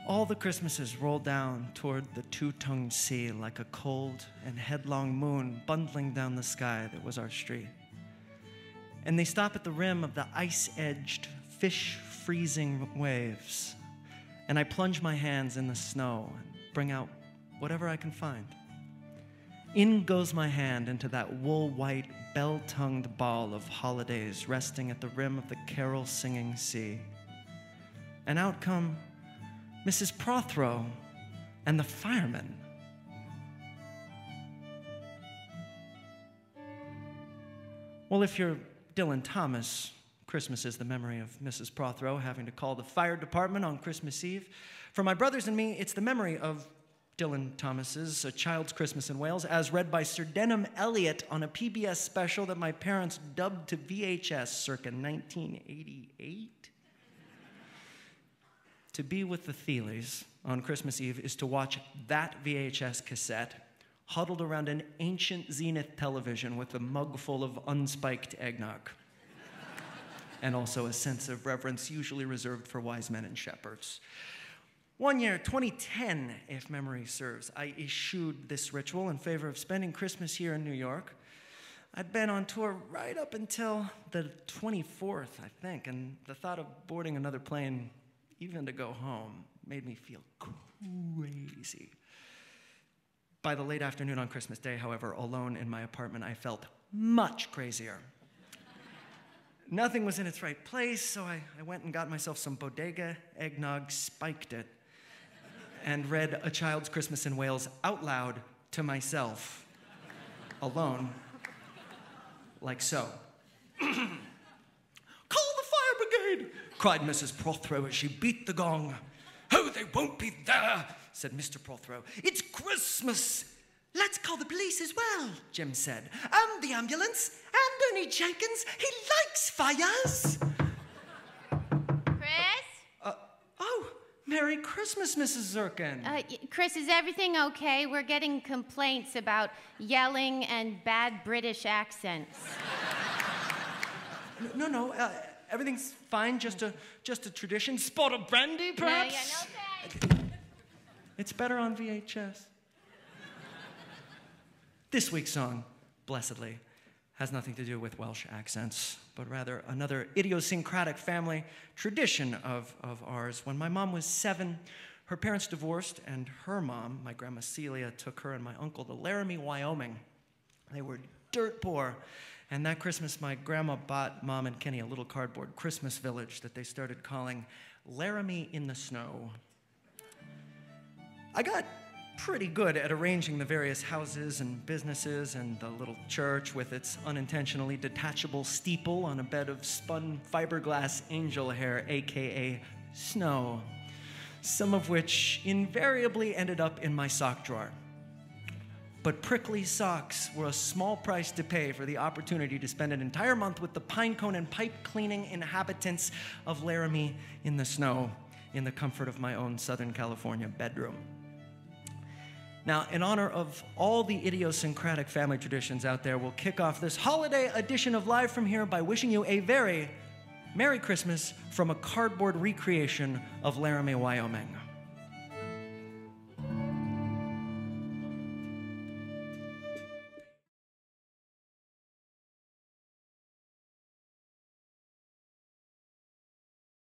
All the Christmases roll down toward the two-tongued sea like a cold and headlong moon bundling down the sky that was our street. And they stop at the rim of the ice-edged, fish-freezing waves. And I plunge my hands in the snow and bring out whatever I can find. In goes my hand into that wool-white, bell-tongued ball of holidays resting at the rim of the carol-singing sea. And out come Mrs. Prothero and the firemen. Well, if you're Dylan Thomas, Christmas is the memory of Mrs. Prothero having to call the fire department on Christmas Eve. For my brothers and me, it's the memory of Dylan Thomas's A Child's Christmas in Wales, as read by Sir Denham Elliott on a PBS special that my parents dubbed to VHS circa 1988. To be with the Thieleys on Christmas Eve is to watch that VHS cassette huddled around an ancient Zenith television with a mug full of unspiked eggnog. And also a sense of reverence usually reserved for wise men and shepherds. One year, 2010, if memory serves, I eschewed this ritual in favor of spending Christmas here in New York. I'd been on tour right up until the 24th, I think, and the thought of boarding another plane, even to go home, made me feel crazy. By the late afternoon on Christmas Day, however, alone in my apartment, I felt much crazier. Nothing was in its right place, so I went and got myself some bodega eggnog, spiked it, and read A Child's Christmas in Wales out loud to myself, alone, like so. "Call the fire brigade!" cried Mrs. Prothero as she beat the gong. "Oh, they won't be there," said Mr. Prothero. "It's Christmas." "Let's call the police as well," Jim said. "And the ambulance, and Ernie Jenkins. He likes fires." Chris? Oh, Merry Christmas, Mrs. Zirkin. Chris, is everything okay? We're getting complaints about yelling and bad British accents. No, everything's fine, just a tradition. Spot of brandy, perhaps? No thanks. It's better on VHS. This week's song, blessedly, has nothing to do with Welsh accents, but rather another idiosyncratic family tradition of ours. When my mom was 7, her parents divorced, and her mom, my grandma Celia, took her and my uncle to Laramie, Wyoming. They were dirt poor. And that Christmas, my grandma bought Mom and Kenny a little cardboard Christmas village that they started calling Laramie in the Snow. I got pretty good at arranging the various houses and businesses and the little church with its unintentionally detachable steeple on a bed of spun fiberglass angel hair, aka snow, some of which invariably ended up in my sock drawer. But prickly socks were a small price to pay for the opportunity to spend an entire month with the pinecone and pipe-cleaning inhabitants of Laramie in the Snow in the comfort of my own Southern California bedroom. Now, in honor of all the idiosyncratic family traditions out there, we'll kick off this holiday edition of Live from Here by wishing you a very Merry Christmas from a cardboard recreation of Laramie, Wyoming.